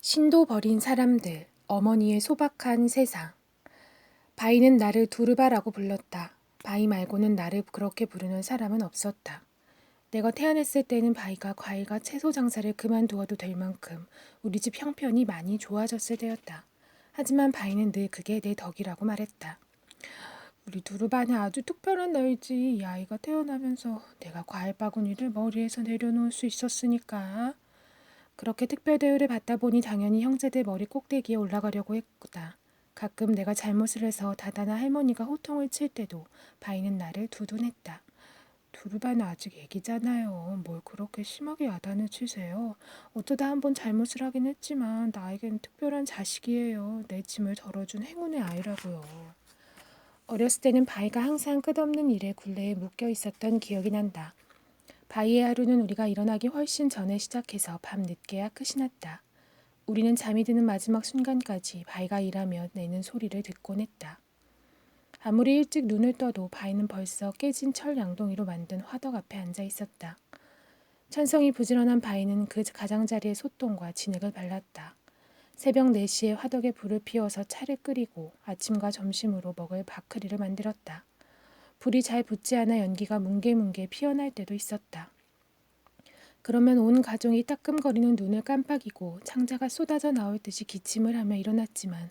신도 버린 사람들, 어머니의 소박한 세상. 바이는 나를 두르바라고 불렀다. 바이 말고는 나를 그렇게 부르는 사람은 없었다. 내가 태어났을 때는 바이가 과일과 채소 장사를 그만두어도 될 만큼 우리 집 형편이 많이 좋아졌을 때였다. 하지만 바이는 늘 그게 내 덕이라고 말했다. 우리 두르바는 아주 특별한 날이지. 이 아이가 태어나면서 내가 과일 바구니를 머리에서 내려놓을 수 있었으니까. 그렇게 특별 대우를 받다 보니 당연히 형제들 머리 꼭대기에 올라가려고 했다. 가끔 내가 잘못을 해서 다다나 할머니가 호통을 칠 때도 바이는 나를 두둔했다. 두루바는 아직 애기잖아요. 뭘 그렇게 심하게 야단을 치세요. 어쩌다 한번 잘못을 하긴 했지만 나에겐 특별한 자식이에요. 내 짐을 덜어준 행운의 아이라고요. 어렸을 때는 바이가 항상 끝없는 일에 굴레에 묶여 있었던 기억이 난다. 바이의 하루는 우리가 일어나기 훨씬 전에 시작해서 밤 늦게야 끝이 났다. 우리는 잠이 드는 마지막 순간까지 바이가 일하며 내는 소리를 듣곤 했다. 아무리 일찍 눈을 떠도 바이는 벌써 깨진 철 양동이로 만든 화덕 앞에 앉아 있었다. 천성이 부지런한 바이는 그 가장자리에 소똥과 진흙을 발랐다. 새벽 4시에 화덕에 불을 피워서 차를 끓이고 아침과 점심으로 먹을 밥그리를 만들었다. 불이 잘 붙지 않아 연기가 뭉게뭉게 피어날 때도 있었다. 그러면 온 가족이 따끔거리는 눈을 깜빡이고 창자가 쏟아져 나올 듯이 기침을 하며 일어났지만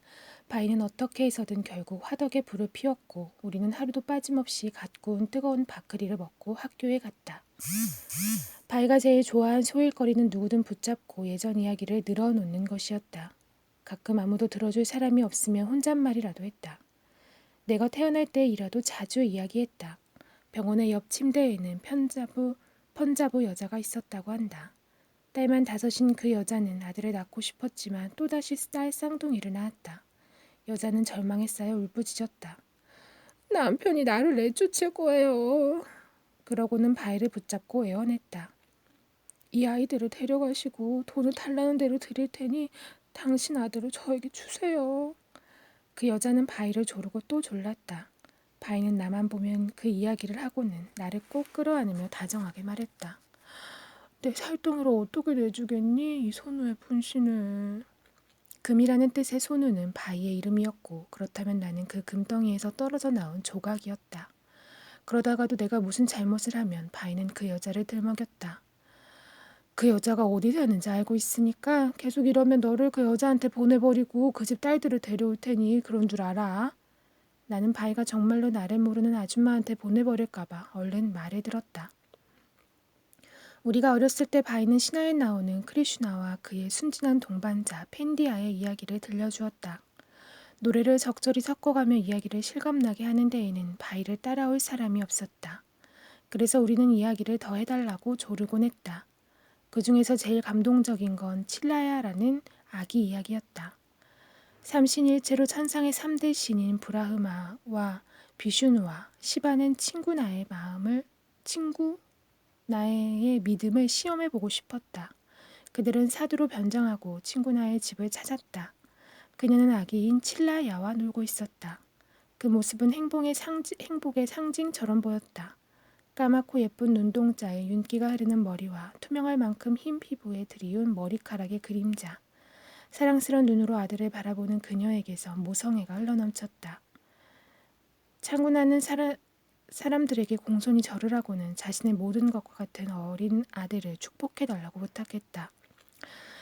바이는 어떻게 해서든 결국 화덕에 불을 피웠고 우리는 하루도 빠짐없이 갓 구운 뜨거운 밥그리를 먹고 학교에 갔다. 바이가 제일 좋아한 소일거리는 누구든 붙잡고 예전 이야기를 늘어놓는 것이었다. 가끔 아무도 들어줄 사람이 없으면 혼잣말이라도 했다. 내가 태어날 때이라도 자주 이야기했다. 병원의 옆 침대에는 펀자부 여자가 있었다고 한다. 딸만 5인 그 여자는 아들을 낳고 싶었지만 또다시 딸 쌍둥이를 낳았다. 여자는 절망에 쌓여 울부짖었다. 남편이 나를 내쫓을 거예요. 그러고는 바이를 붙잡고 애원했다. 이 아이들을 데려가시고 돈을 달라는 대로 드릴 테니 당신 아들을 저에게 주세요. 그 여자는 바이를 조르고 또 졸랐다. 바이는 나만 보면 그 이야기를 하고는 나를 꼭 끌어안으며 다정하게 말했다. 내 살덩이를 어떻게 내주겠니? 이 손우의 분신을. 금이라는 뜻의 손우는 바이의 이름이었고 그렇다면 나는 그 금덩이에서 떨어져 나온 조각이었다. 그러다가도 내가 무슨 잘못을 하면 바이는 그 여자를 들먹였다. 그 여자가 어디 사는지 알고 있으니까 계속 이러면 너를 그 여자한테 보내버리고 그 집 딸들을 데려올 테니 그런 줄 알아. 나는 바이가 정말로 나를 모르는 아줌마한테 보내버릴까봐 얼른 말을 들었다. 우리가 어렸을 때 바이는 신화에 나오는 크리슈나와 그의 순진한 동반자 펜디아의 이야기를 들려주었다. 노래를 적절히 섞어가며 이야기를 실감나게 하는 데에는 바이를 따라올 사람이 없었다. 그래서 우리는 이야기를 더 해달라고 조르곤 했다. 그 중에서 제일 감동적인 건 칠라야라는 아기 이야기였다. 삼신일체로 천상의 3대 신인 브라흐마와 비슈누와 시바는 나의 믿음을 시험해보고 싶었다. 그들은 사두로 변장하고 친구나의 집을 찾았다. 그녀는 아기인 칠라야와 놀고 있었다. 그 모습은 행복의 상징처럼 보였다. 까맣고 예쁜 눈동자에 윤기가 흐르는 머리와 투명할 만큼 흰 피부에 드리운 머리카락의 그림자. 사랑스런 눈으로 아들을 바라보는 그녀에게서 모성애가 흘러넘쳤다. 창군하는 사람들에게 공손히 절을 하고는 자신의 모든 것과 같은 어린 아들을 축복해달라고 부탁했다.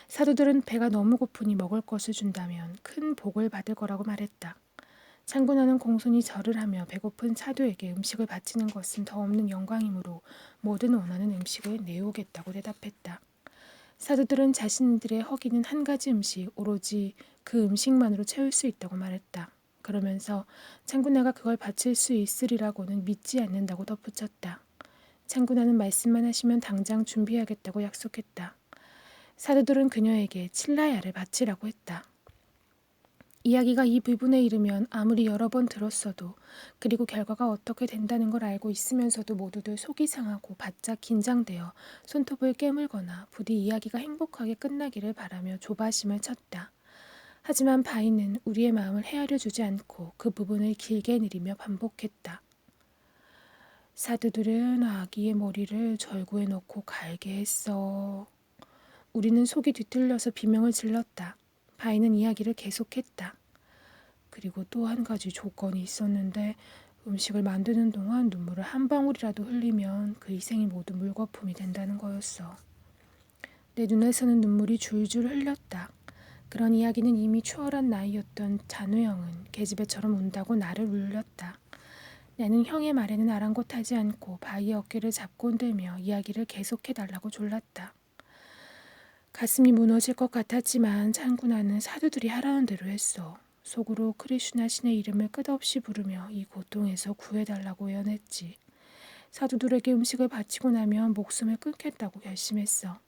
사도들은 배가 너무 고프니 먹을 것을 준다면 큰 복을 받을 거라고 말했다. 창군하는 공손히 절을 하며 배고픈 사도에게 음식을 바치는 것은 더 없는 영광이므로 모든 원하는 음식을 내오겠다고 대답했다. 사도들은 자신들의 허기는 한 가지 음식, 오로지 그 음식만으로 채울 수 있다고 말했다. 그러면서 창군나가 그걸 바칠 수 있으리라고는 믿지 않는다고 덧붙였다. 창군나는 말씀만 하시면 당장 준비하겠다고 약속했다. 사도들은 그녀에게 칠라야를 바치라고 했다. 이야기가 이 부분에 이르면 아무리 여러 번 들었어도 그리고 결과가 어떻게 된다는 걸 알고 있으면서도 모두들 속이 상하고 바짝 긴장되어 손톱을 깨물거나 부디 이야기가 행복하게 끝나기를 바라며 조바심을 쳤다. 하지만 바이는 우리의 마음을 헤아려 주지 않고 그 부분을 길게 내리며 반복했다. 사두들은 아기의 머리를 절구에 넣고 갈게 했어. 우리는 속이 뒤틀려서 비명을 질렀다. 바이는 이야기를 계속했다. 그리고 또 한 가지 조건이 있었는데 음식을 만드는 동안 눈물을 한 방울이라도 흘리면 그 희생이 모두 물거품이 된다는 거였어. 내 눈에서는 눈물이 줄줄 흘렸다. 그런 이야기는 이미 추월한 나이였던 잔우형은 계집애처럼 운다고 나를 울렸다. 나는 형의 말에는 아랑곳하지 않고 바이의 어깨를 잡고 흔들며 이야기를 계속해달라고 졸랐다. 가슴이 무너질 것 같았지만 찬구나는 사두들이 하라는 대로 했어. 속으로 크리슈나 신의 이름을 끝없이 부르며 이 고통에서 구해달라고 예언했지. 사두들에게 음식을 바치고 나면 목숨을 끊겠다고 결심했어.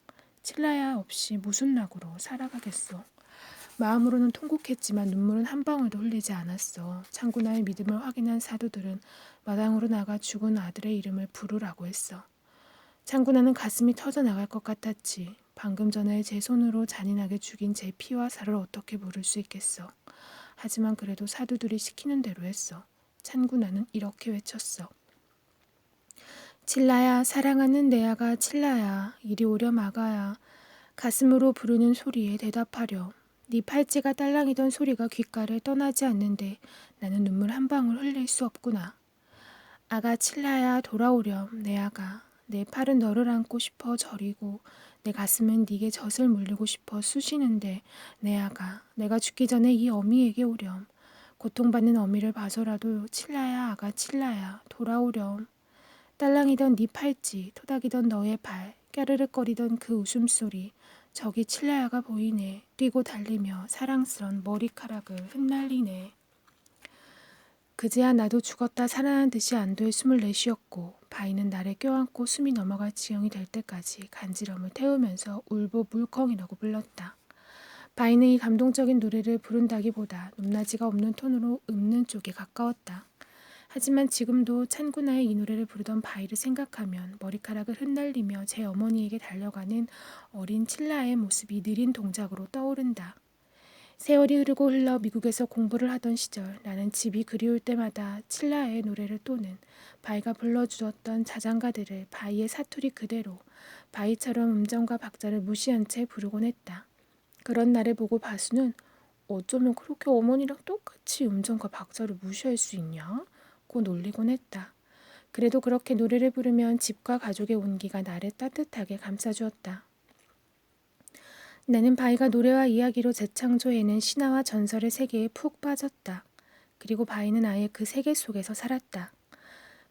칠라야 없이 무슨 낙으로 살아가겠어. 마음으로는 통곡했지만 눈물은 한 방울도 흘리지 않았어. 창구나의 믿음을 확인한 사두들은 마당으로 나가 죽은 아들의 이름을 부르라고 했어. 창구나는 가슴이 터져 나갈 것 같았지. 방금 전에 제 손으로 잔인하게 죽인 제 피와 살을 어떻게 부를 수 있겠어. 하지만 그래도 사두들이 시키는 대로 했어. 창구나는 이렇게 외쳤어. 칠라야, 사랑하는 내 아가 칠라야, 이리 오렴 아가야. 가슴으로 부르는 소리에 대답하렴. 네 팔찌가 딸랑이던 소리가 귓가를 떠나지 않는데 나는 눈물 한 방울 흘릴 수 없구나. 아가 칠라야, 돌아오렴 내 아가. 내 팔은 너를 안고 싶어 저리고 내 가슴은 네게 젖을 물리고 싶어 쑤시는데 내 아가, 내가 죽기 전에 이 어미에게 오렴. 고통받는 어미를 봐서라도 칠라야 아가 칠라야 돌아오렴. 딸랑이던 네 팔찌, 토닥이던 너의 발, 까르륵거리던 그 웃음소리, 저기 칠라야가 보이네. 뛰고 달리며 사랑스런 머리카락을 흩날리네. 그제야 나도 죽었다 살아난 듯이 안도의 숨을 내쉬었고 바이는 나를 껴안고 숨이 넘어갈 지경이 될 때까지 간지럼을 태우면서 울보 물컹이라고 불렀다. 바이는 이 감동적인 노래를 부른다기보다 높낮이가 없는 톤으로 읊는 쪽에 가까웠다. 하지만 지금도 찬구나의 이 노래를 부르던 바이를 생각하면 머리카락을 흩날리며 제 어머니에게 달려가는 어린 칠라의 모습이 느린 동작으로 떠오른다. 세월이 흐르고 흘러 미국에서 공부를 하던 시절 나는 집이 그리울 때마다 칠라의 노래를 또는 바이가 불러주었던 자장가들을 바이의 사투리 그대로 바이처럼 음정과 박자를 무시한 채 부르곤 했다. 그런 나를 보고 바수는 어쩌면 그렇게 어머니랑 똑같이 음정과 박자를 무시할 수 있냐? 고 놀리곤 했다. 그래도 그렇게 노래를 부르면 집과 가족의 온기가 나를 따뜻하게 감싸주었다. 나는 바이가 노래와 이야기로 재창조해낸 신화와 전설의 세계에 푹 빠졌다. 그리고 바이는 아예 그 세계 속에서 살았다.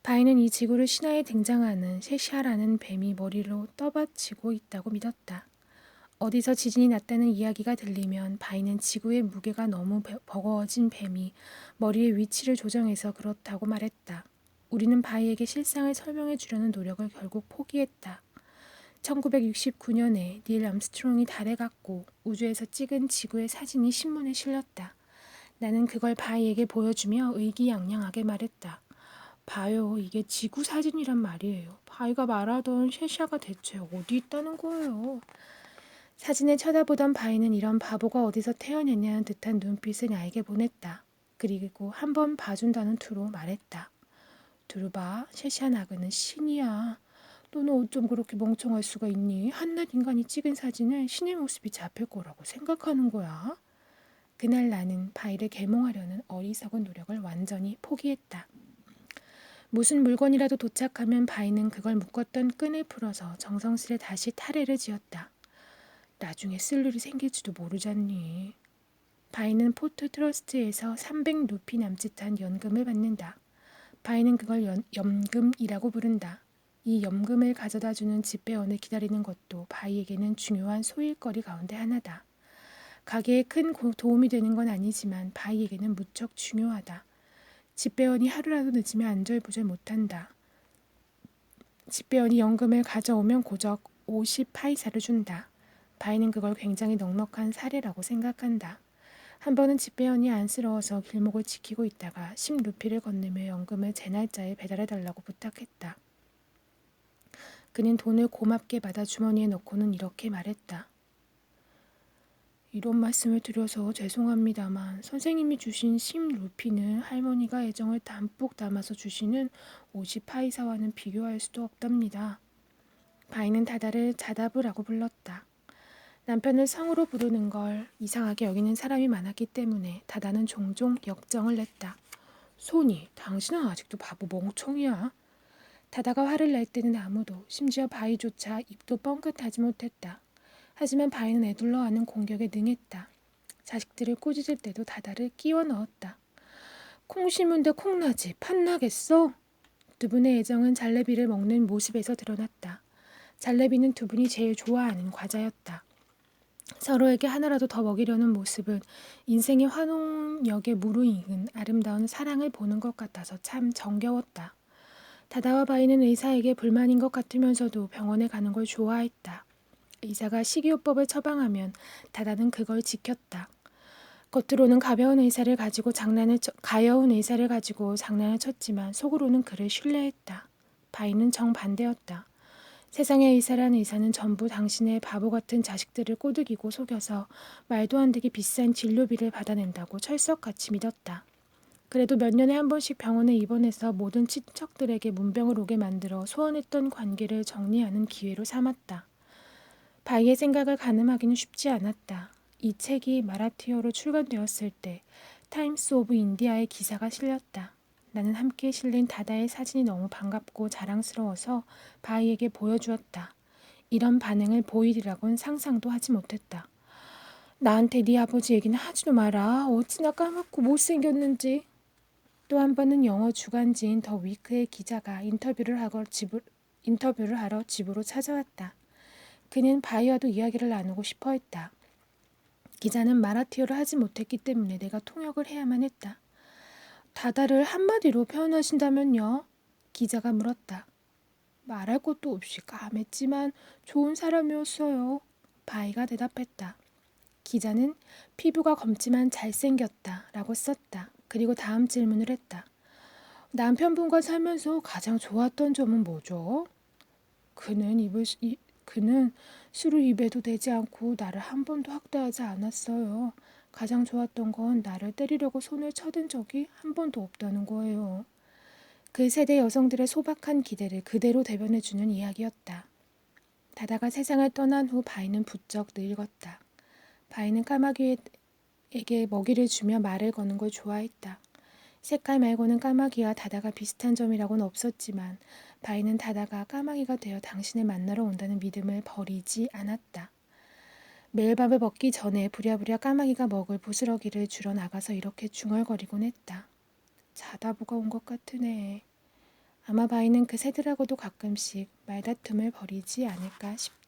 바이는 이 지구를 신화에 등장하는 셰시아라는 뱀이 머리로 떠받치고 있다고 믿었다. 어디서 지진이 났다는 이야기가 들리면 바이는 지구의 무게가 너무 버거워진 뱀이 머리의 위치를 조정해서 그렇다고 말했다. 우리는 바이에게 실상을 설명해 주려는 노력을 결국 포기했다. 1969년에 닐 암스트롱이 달에 갔고 우주에서 찍은 지구의 사진이 신문에 실렸다. 나는 그걸 바이에게 보여주며 의기양양하게 말했다. 봐요, 이게 지구 사진이란 말이에요. 바이가 말하던 셰시아가 대체 어디 있다는 거예요. 사진을 쳐다보던 바이는 이런 바보가 어디서 태어났냐는 듯한 눈빛을 나에게 보냈다. 그리고 한번 봐준다는 투로 말했다. 들어봐, 셰시아 나그는 신이야. 너는 어쩜 그렇게 멍청할 수가 있니? 한낱 인간이 찍은 사진을 신의 모습이 잡힐 거라고 생각하는 거야. 그날 나는 바이를 계몽하려는 어리석은 노력을 완전히 포기했다. 무슨 물건이라도 도착하면 바이는 그걸 묶었던 끈을 풀어서 정성스레 다시 타래를 지었다. 나중에 쓸 일이 생길지도 모르잖니. 바이는 포트 트러스트에서 300루피 남짓한 연금을 받는다. 바이는 그걸 염금이라고 부른다. 이 염금을 가져다주는 집배원을 기다리는 것도 바이에게는 중요한 소일거리 가운데 하나다. 가게에 큰 도움이 되는 건 아니지만 바이에게는 무척 중요하다. 집배원이 하루라도 늦으면 안절부절 못한다. 집배원이 연금을 가져오면 고작 50파이사를 준다. 바이는 그걸 굉장히 넉넉한 사례라고 생각한다. 한 번은 집배원이 안쓰러워서 길목을 지키고 있다가 10루피를 건네며 연금을 제 날짜에 배달해달라고 부탁했다. 그는 돈을 고맙게 받아 주머니에 넣고는 이렇게 말했다. 이런 말씀을 드려서 죄송합니다만 선생님이 주신 10루피는 할머니가 애정을 담뿍 담아서 주시는 50파이사와는 비교할 수도 없답니다. 바이는 다다를 자다부라고 불렀다. 남편을 성으로 부르는 걸 이상하게 여기는 사람이 많았기 때문에 다다는 종종 역정을 냈다. 소니, 당신은 아직도 바보 멍청이야. 다다가 화를 낼 때는 아무도, 심지어 바이조차 입도 뻥끗하지 못했다. 하지만 바이는 애둘러하는 공격에 능했다. 자식들을 꾸짖을 때도 다다를 끼워 넣었다. 콩 심은데 콩나지, 팥나겠어? 두 분의 애정은 잘래비를 먹는 모습에서 드러났다. 잘래비는 두 분이 제일 좋아하는 과자였다. 서로에게 하나라도 더 먹이려는 모습은 인생의 환홍역에 무르익은 아름다운 사랑을 보는 것 같아서 참 정겨웠다. 다다와 바이는 의사에게 불만인 것 같으면서도 병원에 가는 걸 좋아했다. 의사가 식이요법을 처방하면 다다는 그걸 지켰다. 겉으로는 가벼운 의사를 가지고 가여운 의사를 가지고 장난을 쳤지만 속으로는 그를 신뢰했다. 바이는 정반대였다. 세상의 의사란 의사는 전부 당신의 바보 같은 자식들을 꼬드기고 속여서 말도 안 되게 비싼 진료비를 받아낸다고 철석같이 믿었다. 그래도 몇 년에 한 번씩 병원에 입원해서 모든 친척들에게 문병을 오게 만들어 소원했던 관계를 정리하는 기회로 삼았다. 바이의 생각을 가늠하기는 쉽지 않았다. 이 책이 마라티어로 출간되었을 때 타임스 오브 인디아의 기사가 실렸다. 나는 함께 실린 다다의 사진이 너무 반갑고 자랑스러워서 바이에게 보여주었다. 이런 반응을 보이리라고는 상상도 하지 못했다. 나한테 네 아버지 얘기는 하지도 마라. 어찌나 까맣고 못생겼는지. 또 한 번은 영어 주간지인 더 위크의 기자가 인터뷰를 하러 집으로 찾아왔다. 그는 바이와도 이야기를 나누고 싶어 했다. 기자는 마라티어를 하지 못했기 때문에 내가 통역을 해야만 했다. 다다를 한마디로 표현하신다면요? 기자가 물었다. 말할 것도 없이 까맸지만 좋은 사람이었어요. 바이가 대답했다. 기자는 피부가 검지만 잘생겼다 라고 썼다. 그리고 다음 질문을 했다. 남편분과 살면서 가장 좋았던 점은 뭐죠? 그는 술을 입에도 대지 않고 나를 한 번도 학대하지 않았어요. 가장 좋았던 건 나를 때리려고 손을 쳐든 적이 한 번도 없다는 거예요. 그 세대 여성들의 소박한 기대를 그대로 대변해주는 이야기였다. 다다가 세상을 떠난 후 바이는 부쩍 늙었다. 바이는 까마귀에게 먹이를 주며 말을 거는 걸 좋아했다. 색깔 말고는 까마귀와 다다가 비슷한 점이라고는 없었지만 바이는 다다가 까마귀가 되어 당신을 만나러 온다는 믿음을 버리지 않았다. 매일 밥을 먹기 전에 부랴부랴 까마귀가 먹을 부스러기를 주러 나가서 이렇게 중얼거리곤 했다. 자다보가 온 것 같으네. 아마 바이는 그 새들하고도 가끔씩 말다툼을 벌이지 않을까 싶다.